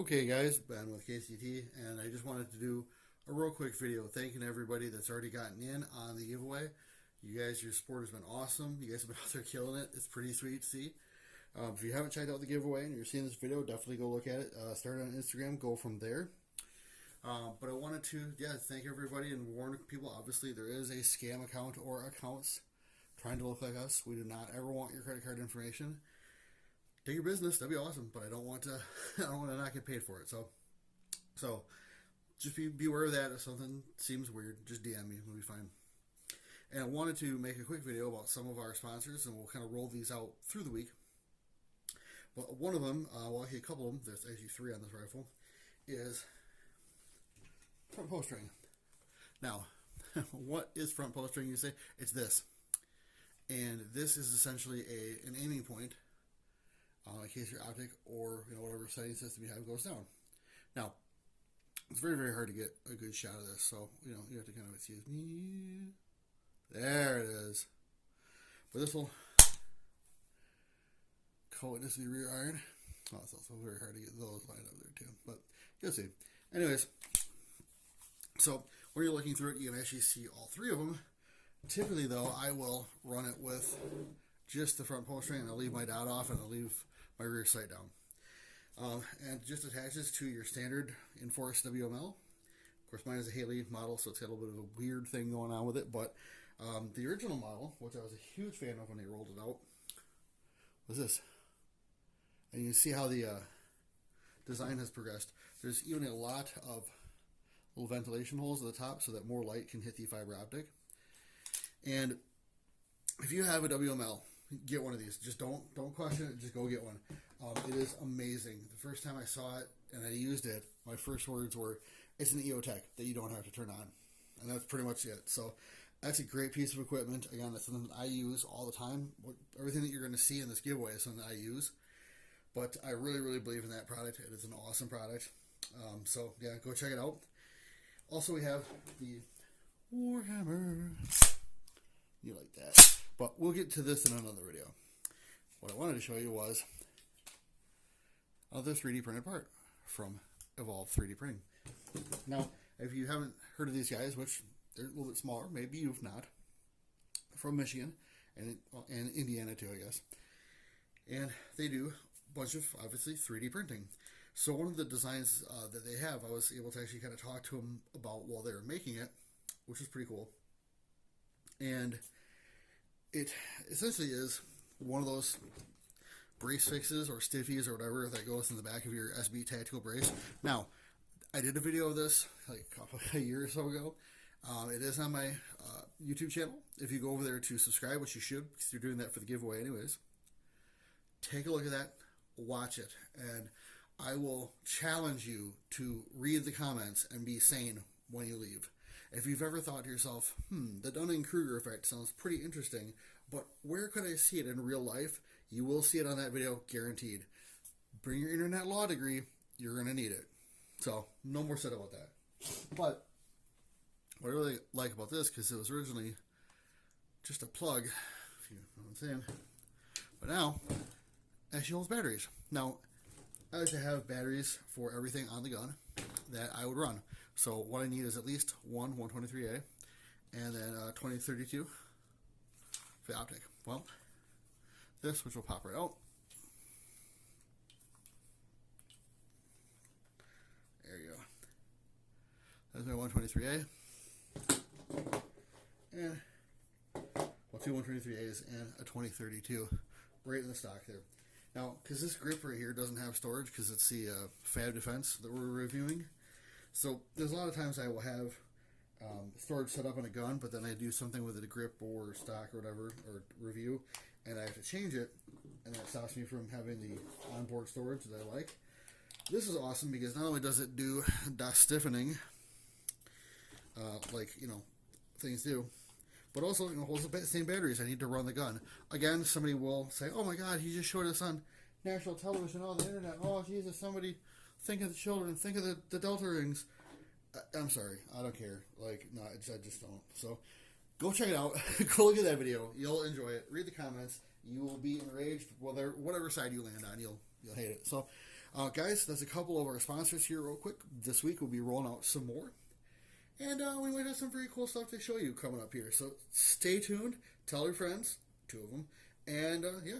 Okay guys, Ben with KCT, and I just wanted to do a real quick video thanking everybody that's already gotten in on the giveaway. You guys, your support has been awesome. You guys have been out there killing it. It's pretty sweet to see. If you haven't checked out the giveaway and you're seeing this video, definitely go look at it. Start on Instagram, go from there. But I wanted to, thank everybody and warn people. Obviously, there is a scam account or accounts trying to look like us. We do not ever want your credit card information. Take your business, that'd be awesome, but I don't want to I don't want to not get paid for it. So just be aware of that. If something seems weird, just DM me, we'll be fine. And I wanted to make a quick video about some of our sponsors, and we'll kind of roll these out through the week. But one of them, well, actually a couple of them, there's actually three on this rifle, is front post ring. Now, what is front post ring, you say? It's this. And this is essentially an aiming point in case your optic or whatever setting system you have goes down. Now, it's very, very hard to get a good shot of this, so you have to kind of excuse me. There it is. But this will coat this the rear iron. Oh, it's also very hard to get those lined up there too, but you'll see. Anyways, so when you're looking through it, you can actually see all three of them. Typically, though, I will run it with just the front post ring, and I'll leave my dot off, and I'll leave my rear sight down. And just attaches to your standard Enforced WML. Of course, mine is a Haley model, so it's got a little bit of a weird thing going on with it, but the original model, which I was a huge fan of when they rolled it out, was this. And you can see how the design has progressed. There's even a lot of little ventilation holes at the top so that more light can hit the fiber optic. And if you have a WML, get one of these. Just don't question it. Just go get one. It is amazing. The first time I saw it and I used it, my first words were, "It's an EOTech that you don't have to turn on," and that's pretty much it. So that's a great piece of equipment. Again, that's something that I use all the time. Everything that you're going to see in this giveaway is something that I use. But I really, really believe in that product. It is an awesome product. So yeah, go check it out. Also, we have the Warhammer. You like that. But we'll get to this in another video. What I wanted to show you was another 3D printed part from Evolve 3D Printing. Now, if you haven't heard of these guys, which they're a little bit smaller, maybe you've not, from Michigan and Indiana too, I guess. And they do a bunch of, obviously, 3D printing. So one of the designs that they have, I was able to actually kind of talk to them about while they were making it, which was pretty cool. And it essentially is one of those brace fixes or stiffies or whatever that goes in the back of your SB tactical brace. Now, I did a video of this like a year or so ago. It is on my YouTube channel. If you go over there to subscribe, which you should, because you're doing that for the giveaway anyways, take a look at that, watch it, and I will challenge you to read the comments and be sane when you leave. If you've ever thought to yourself, the Dunning-Kruger effect sounds pretty interesting, but where could I see it in real life? You will see it on that video, guaranteed. Bring your internet law degree, you're going to need it. So, no more said about that. But what I really like about this, because it was originally just a plug, if you know what I'm saying, but now, actually holds batteries. Now, I like to have batteries for everything on the gun that I would run. So what I need is at least one 123A and then 2032 for the optic. Well, this, which will pop right out. There you go. That's my 123A. And two 123As and a 2032 right in the stock there. Now, because this grip right here doesn't have storage because it's the Fab Defense that we're reviewing. So there's a lot of times I will have storage set up on a gun, but then I do something with the grip or stock or whatever, or review, and I have to change it, and that stops me from having the onboard storage that I like. This is awesome because not only does it do dust stiffening, like things do, but also holds the same batteries I need to run the gun. Again, somebody will say, "Oh my God, he just showed us on national television, on the internet. Oh Jesus, somebody." Think of the children. Think of the Delta rings. I'm sorry. I don't care. Like, no, I just don't. So, go check it out. Go look at that video. You'll enjoy it. Read the comments. You will be enraged. Whatever side you land on, you'll hate it. So, Guys, that's a couple of our sponsors here real quick. This week we'll be rolling out some more. And we might have some very cool stuff to show you coming up here. So stay tuned. Tell your friends, 2 of them. And yeah,